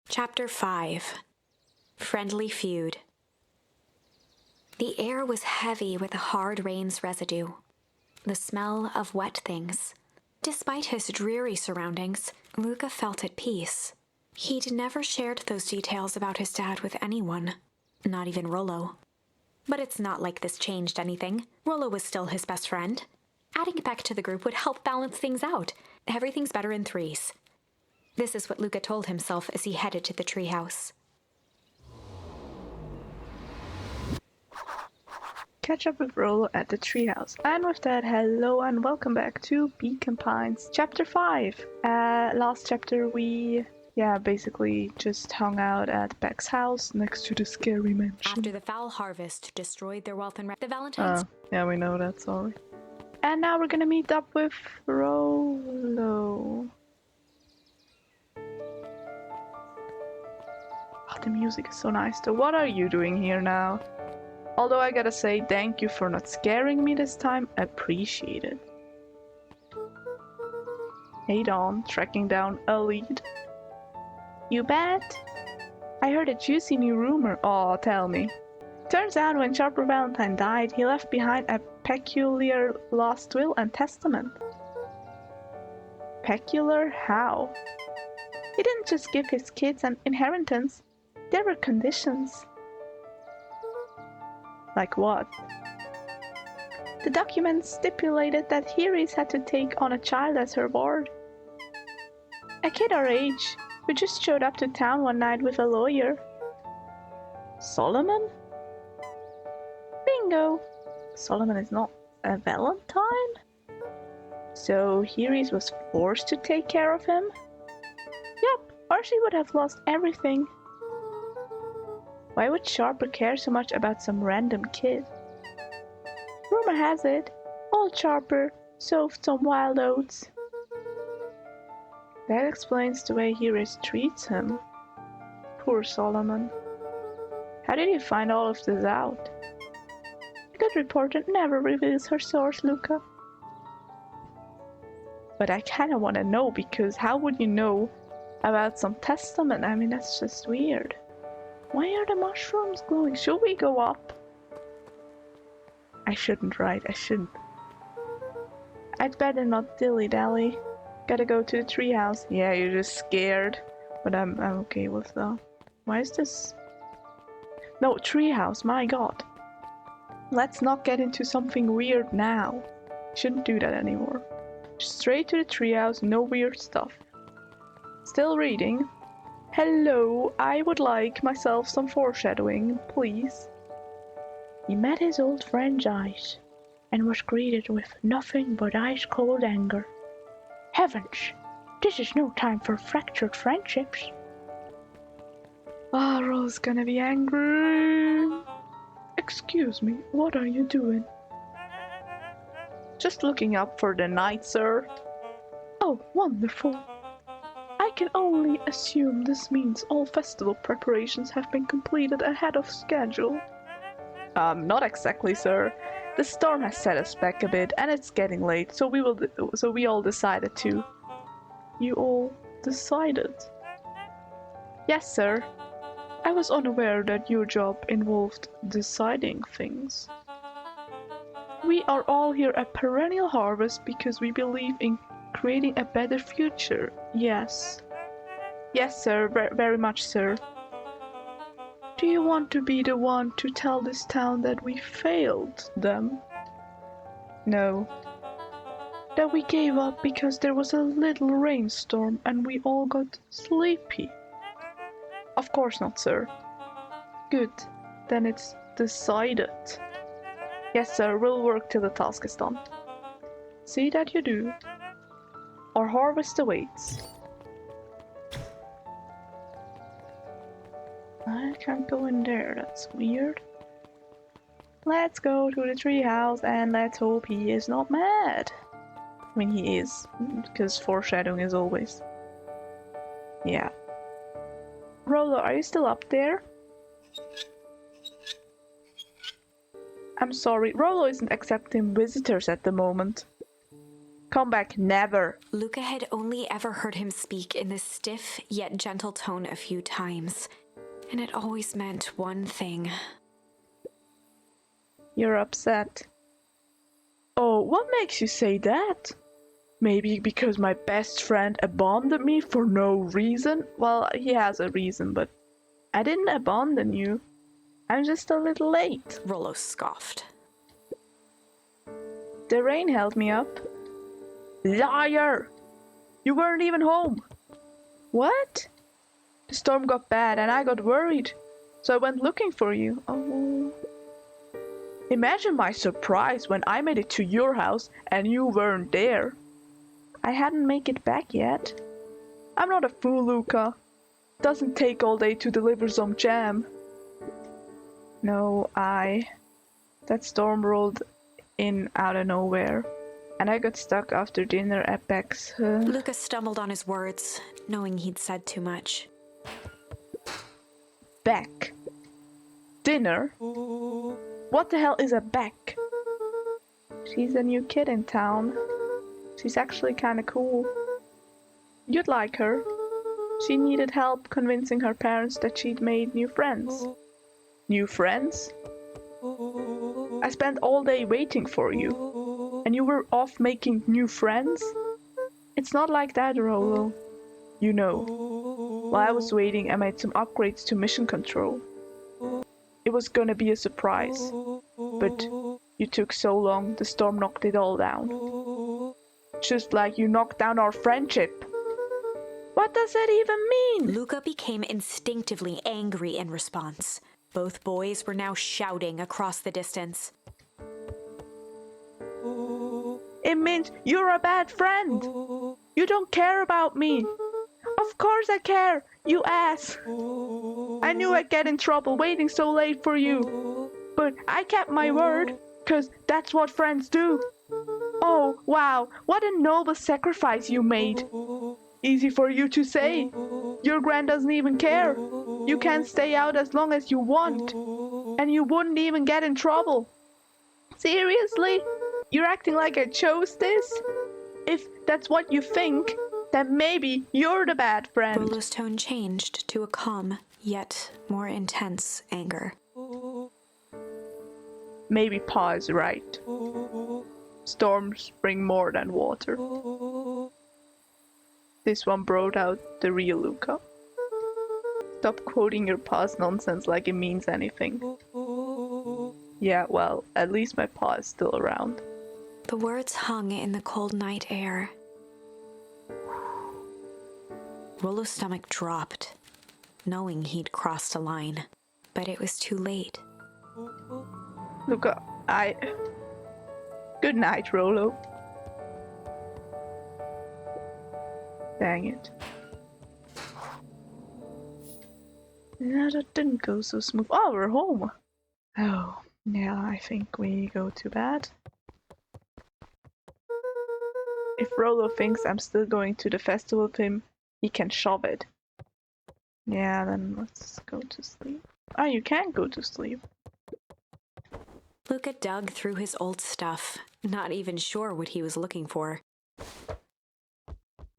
Chapter 5. Friendly Feud. The air was heavy with the hard rain's residue, the smell of wet things. Despite his dreary surroundings, Luca felt at peace. He'd never shared those details about his dad with anyone, not even Rollo. But it's not like this changed anything. Rollo was still his best friend. Adding Beck to the group would help balance things out. Everything's better in threes. This is what Luca told himself as he headed to the treehouse. Catch up with Rollo at the treehouse. And with that, hello and welcome back to Beacon Pines, Chapter 5. Last chapter we, basically just hung out at Beck's house next to the scary mansion. After the foul harvest destroyed their wealth and the Valentine's... Yeah, we know that, sorry. And now we're gonna meet up with Rollo. Oh, the music is so nice though. What are you doing here now? Although I gotta say, thank you for not scaring me this time. Appreciate it. Hey Dawn, tracking down a lead. You bet. I heard a juicy new rumor. Aw, tell me. Turns out when Sharper Valentine died, he left behind a peculiar lost will and testament. Peculiar? How? He didn't just give his kids an inheritance. There were conditions. Like what? The documents stipulated that Heres had to take on a child as her ward. A kid our age, who just showed up to town one night with a lawyer. Solomon? Bingo! Solomon is not a Valentine? So Heres was forced to take care of him? Yep, or she would have lost everything. Why would Sharper care so much about some random kid? Rumor has it, old Sharper sowed some wild oats. That explains the way Heres treats him. Poor Solomon. How did you find all of this out? A good reporter never reveals her source, Luca. But I kinda wanna know, because how would you know about some testament? I mean, that's just weird. Why are the mushrooms glowing? Should we go up? I shouldn't, right? I shouldn't. I'd better not dilly-dally. Gotta go to the treehouse. Yeah, you're just scared. But I'm okay with that. Why is this? No, treehouse, my god. Let's not get into something weird now. Shouldn't do that anymore. Just straight to the treehouse, no weird stuff. Still reading. Hello, I would like myself some foreshadowing, please. He met his old friend Ice, and was greeted with nothing but ice-cold anger. Heavens, this is no time for fractured friendships. Rollo's gonna be angry. Excuse me, what are you doing? Just looking up for the night, sir. Oh, wonderful. I can only assume this means all festival preparations have been completed ahead of schedule. Not exactly, sir. The storm has set us back a bit, and it's getting late, so we all decided to. You all decided? Yes, sir. I was unaware that your job involved deciding things. We are all here at Perennial Harvest because we believe in creating a better future, yes. Yes, sir, very much, sir. Do you want to be the one to tell this town that we failed them? No. That we gave up because there was a little rainstorm and we all got sleepy? Of course not, sir. Good, then it's decided. Yes, sir, we'll work till the task is done. See that you do. Our harvest awaits. I can't go in there, that's weird. Let's go to the treehouse and let's hope he is not mad. I mean, he is, because foreshadowing is always. Yeah. Rollo, are you still up there? I'm sorry, Rollo isn't accepting visitors at the moment. come back, never. Luca had only ever heard him speak in this stiff yet gentle tone a few times, and it always meant one thing. You're upset. Oh, what makes you say that? Maybe because my best friend abandoned me for no reason? Well, he has a reason, but I didn't abandon you. I'm just a little late. Rollo scoffed. The rain held me up. Liar! You weren't even home. What? The storm got bad and I got worried, so I went looking for you. Oh. Imagine my surprise when I made it to your house and you weren't there. I hadn't made it back yet. I'm not a fool, Luca. Doesn't take all day to deliver some jam. No, that storm rolled in out of nowhere, and I got stuck after dinner at Beck's. Luca stumbled on his words, knowing he'd said too much. Beck? Dinner? What the hell is a Beck? She's a new kid in town. She's actually kinda cool. You'd like her. She needed help convincing her parents that she'd made new friends. New friends? I spent all day waiting for you, and you were off making new friends? It's not like that, Rollo. You know. While I was waiting, I made some upgrades to mission control. It was gonna be a surprise, but you took so long, the storm knocked it all down. Just like you knocked down our friendship. What does that even mean? Luca became instinctively angry in response. Both boys were now shouting across the distance. It means you're a bad friend. You don't care about me. Of course I care, you ass. I knew I'd get in trouble waiting so late for you. But I kept my word, 'cause that's what friends do. Oh, wow, what a noble sacrifice you made. Easy for you to say. Your grand doesn't even care. You can stay out as long as you want. And you wouldn't even get in trouble. Seriously? You're acting like I chose this? If that's what you think, then maybe you're the bad friend. Rollo's tone changed to a calm, yet more intense anger. Maybe Pa is right. Storms bring more than water. This one brought out the real Luca. Stop quoting your pa's nonsense like it means anything. Yeah, well, at least my pa is still around. The words hung in the cold night air. Rollo's stomach dropped, knowing he'd crossed a line. But it was too late. Luca, Good night, Rollo. Dang it. Yeah, that didn't go so smooth. Oh, we're home. Oh, yeah, I think we go to bed. If Rollo thinks I'm still going to the festival with him, he can shove it. Yeah, then let's go to sleep. Oh, you can't go to sleep. Luca dug through his old stuff, not even sure what he was looking for.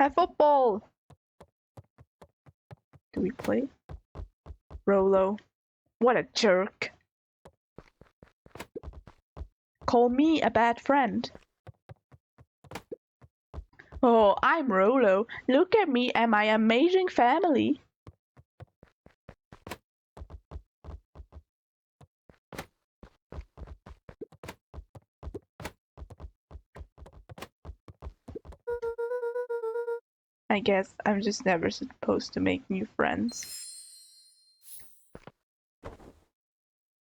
Have football! Do we play? Rollo. What a jerk. Call me a bad friend. Oh, I'm Rollo. Look at me and my amazing family. I guess I'm just never supposed to make new friends.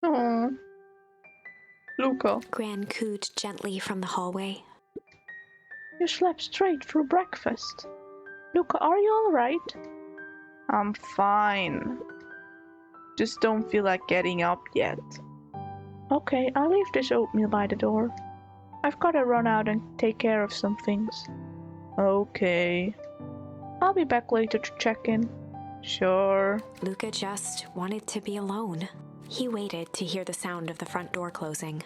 Oh, Luca. Gran cooed gently from the hallway. You slept straight through breakfast. Luca, are you alright? I'm fine. Just don't feel like getting up yet. Okay, I'll leave this oatmeal by the door. I've gotta run out and take care of some things. Okay. I'll be back later to check in. Sure. Luca just wanted to be alone. He waited to hear the sound of the front door closing.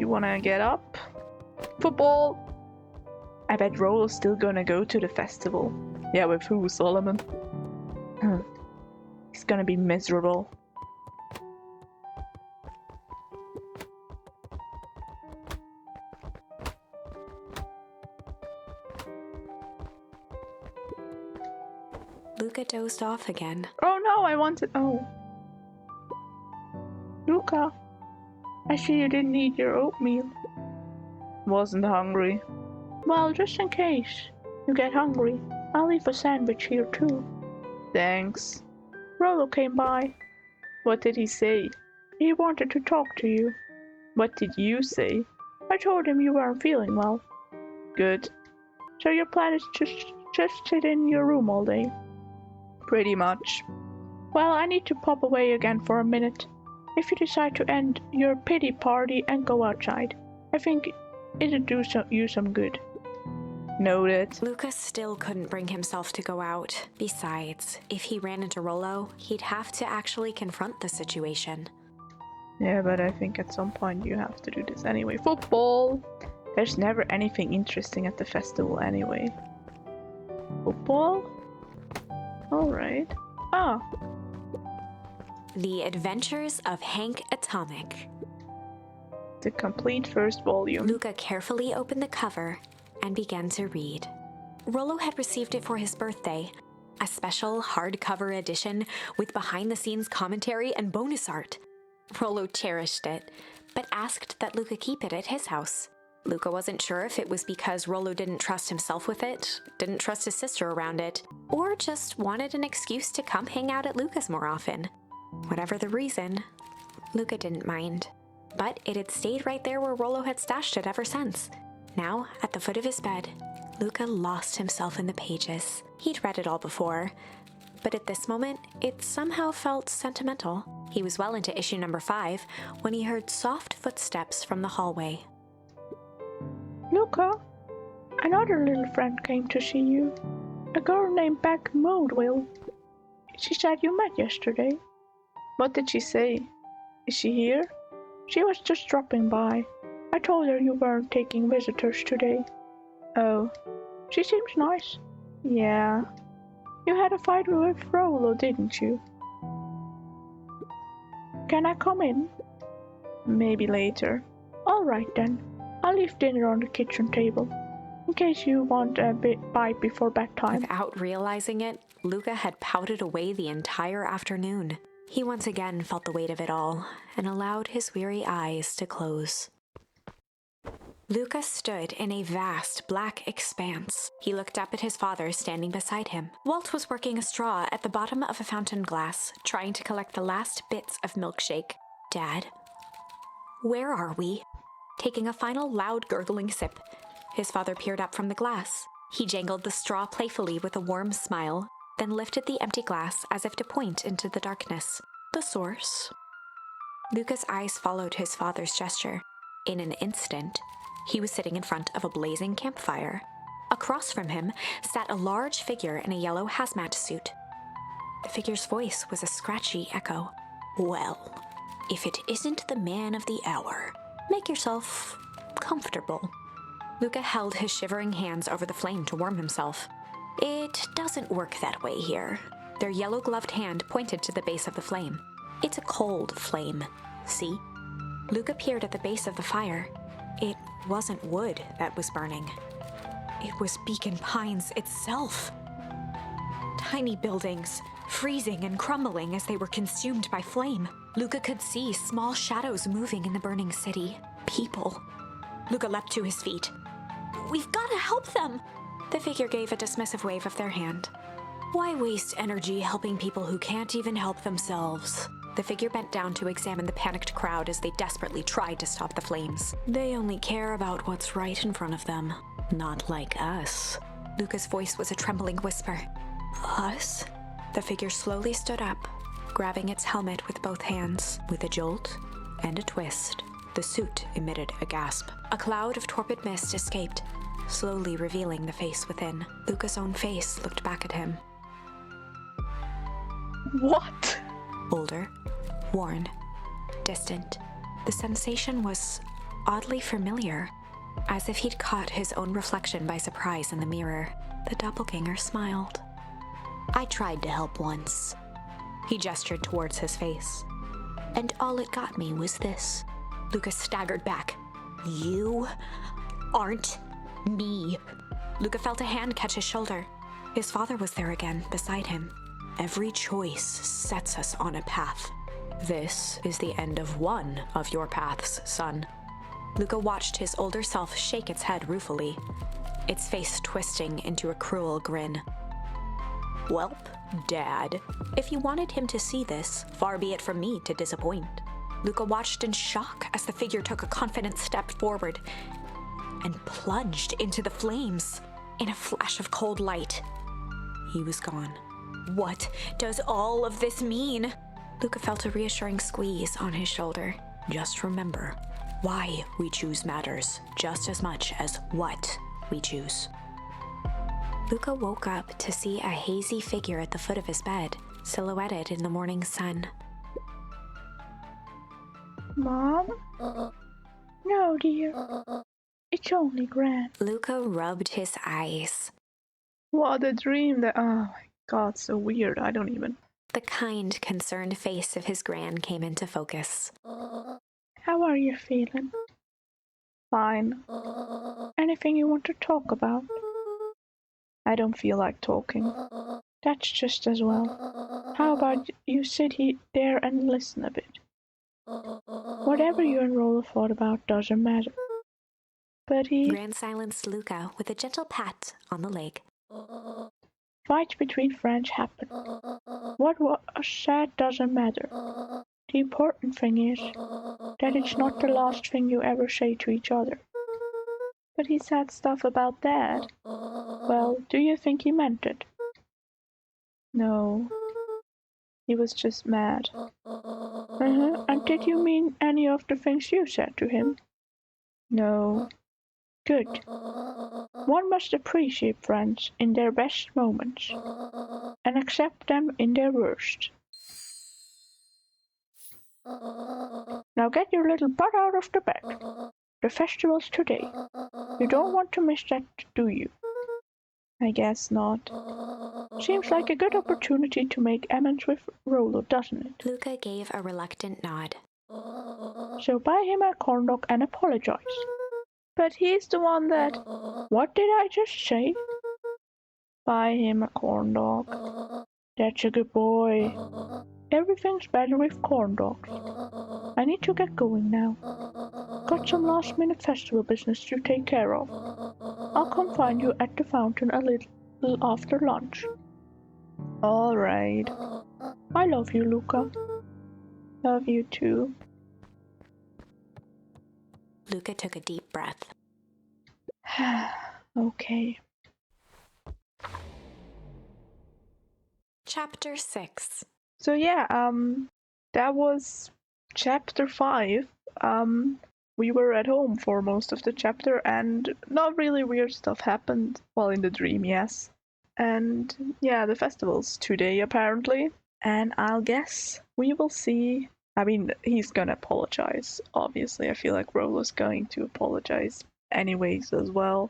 You wanna get up? Football! I bet Rollo's still gonna go to the festival. Yeah, with who, Solomon? He's gonna be miserable. Luca dozed off again. Oh no, I wanted. Oh. Luca, I see you didn't eat your oatmeal. Wasn't hungry. Well, just in case you get hungry, I'll leave a sandwich here too. Thanks. Rollo came by. What did he say? He wanted to talk to you. What did you say? I told him you weren't feeling well. Good. So your plan is just sit in your room all day? Pretty much. Well, I need to pop away again for a minute. If you decide to end your pity party and go outside, I think it'd do you some good. Noted. Luca still couldn't bring himself to go out. Besides, if he ran into Rollo, he'd have to actually confront the situation. Yeah, but I think at some point you have to do this anyway. Football! There's never anything interesting at the festival anyway. Football? Alright. Ah. The Adventures of Hank Atomic. The complete first volume. Luca carefully opened the cover and began to read. Rollo had received it for his birthday, a special hardcover edition with behind-the-scenes commentary and bonus art. Rollo cherished it, but asked that Luca keep it at his house. Luca wasn't sure if it was because Rollo didn't trust himself with it, didn't trust his sister around it, or just wanted an excuse to come hang out at Luca's more often. Whatever the reason, Luca didn't mind. But it had stayed right there where Rollo had stashed it ever since. Now, at the foot of his bed, Luca lost himself in the pages. He'd read it all before, but at this moment, it somehow felt sentimental. He was well into issue number 5 when he heard soft footsteps from the hallway. Luca, another little friend came to see you. A girl named Beck Moldwell. She said you met yesterday. What did she say? Is she here? She was just dropping by. I told her you weren't taking visitors today. Oh, she seems nice. Yeah. You had a fight with Rollo, didn't you? Can I come in? Maybe later. Alright then. I'll leave dinner on the kitchen table, in case you want a bite before bedtime. Without realizing it, Luca had pouted away the entire afternoon. He once again felt the weight of it all, and allowed his weary eyes to close. Luca stood in a vast black expanse. He looked up at his father standing beside him. Walt was working a straw at the bottom of a fountain glass, trying to collect the last bits of milkshake. Dad, where are we? Taking a final loud gurgling sip, his father peered up from the glass. He jangled the straw playfully with a warm smile, then lifted the empty glass as if to point into the darkness. The source. Luca's eyes followed his father's gesture. In an instant, he was sitting in front of a blazing campfire. Across from him sat a large figure in a yellow hazmat suit. The figure's voice was a scratchy echo. Well, if it isn't the man of the hour, make yourself comfortable. Luca held his shivering hands over the flame to warm himself. It doesn't work that way here. Their yellow-gloved hand pointed to the base of the flame. It's a cold flame, see? Luca peered at the base of the fire. It wasn't wood that was burning. It was Beacon Pines itself. Tiny buildings, freezing and crumbling as they were consumed by flame. Luca could see small shadows moving in the burning city. People. Luca leapt to his feet. We've got to help them! The figure gave a dismissive wave of their hand. Why waste energy helping people who can't even help themselves? The figure bent down to examine the panicked crowd as they desperately tried to stop the flames. They only care about what's right in front of them, not like us. Luca's voice was a trembling whisper. Us? The figure slowly stood up, grabbing its helmet with both hands. With a jolt and a twist, the suit emitted a gasp. A cloud of torpid mist escaped, slowly revealing the face within. Luca's own face looked back at him. What? Older, worn, distant. The sensation was oddly familiar, as if he'd caught his own reflection by surprise in the mirror. The doppelganger smiled. I tried to help once. He gestured towards his face. And all it got me was this. Luca staggered back. You aren't me. Luca felt a hand catch his shoulder. His father was there again, beside him. Every choice sets us on a path. This is the end of one of your paths, son. Luca watched his older self shake its head ruefully, its face twisting into a cruel grin. Welp, Dad, if you wanted him to see this, far be it from me to disappoint. Luca watched in shock as the figure took a confident step forward and plunged into the flames. In a flash of cold light, he was gone. What does all of this mean? Luca felt a reassuring squeeze on his shoulder. Just remember, why we choose matters just as much as what we choose. Luca woke up to see a hazy figure at the foot of his bed, silhouetted in the morning sun. Mom? No, dear. It's only Gran. Luca rubbed his eyes. What a dream that— oh my god, so weird. I don't even— The kind, concerned face of his Gran came into focus. How are you feeling? Fine. Anything you want to talk about? I don't feel like talking. That's just as well. How about you sit there and listen a bit? Whatever you and Rolla thought about doesn't matter. But Gran silenced Luca with a gentle pat on the leg. Fights between friends happen. What was said doesn't matter. The important thing is that it's not the last thing you ever say to each other. But he said stuff about Dad. Well, do you think he meant it? No. He was just mad. And did you mean any of the things you said to him? No. Good. One must appreciate friends in their best moments and accept them in their worst. Now get your little butt out of the bed. The festival's today. You don't want to miss that, do you? I guess not. Seems like a good opportunity to make amends with Rollo, doesn't it? Luca gave a reluctant nod. So buy him a corn dog and apologize. But he's the one that— What did I just say? Buy him a corn dog. That's a good boy. Everything's better with corn dogs. I need to get going now. Got some last minute festival business to take care of. I'll come find you at the fountain a little after lunch. All right. I love you, Luca. Love you too. Luca took a deep breath. Okay. Chapter 6. So yeah, that was chapter 5. We were at home for most of the chapter and not really weird stuff happened. Well, in the dream, yes. And yeah, the festival's today apparently. And I'll guess we will see. I mean, he's gonna apologize, obviously. I feel like Rollo's going to apologize anyways as well.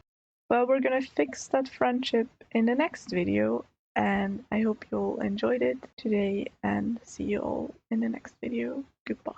But we're gonna fix that friendship in the next video. And I hope you all enjoyed it today and see you all in the next video. Goodbye.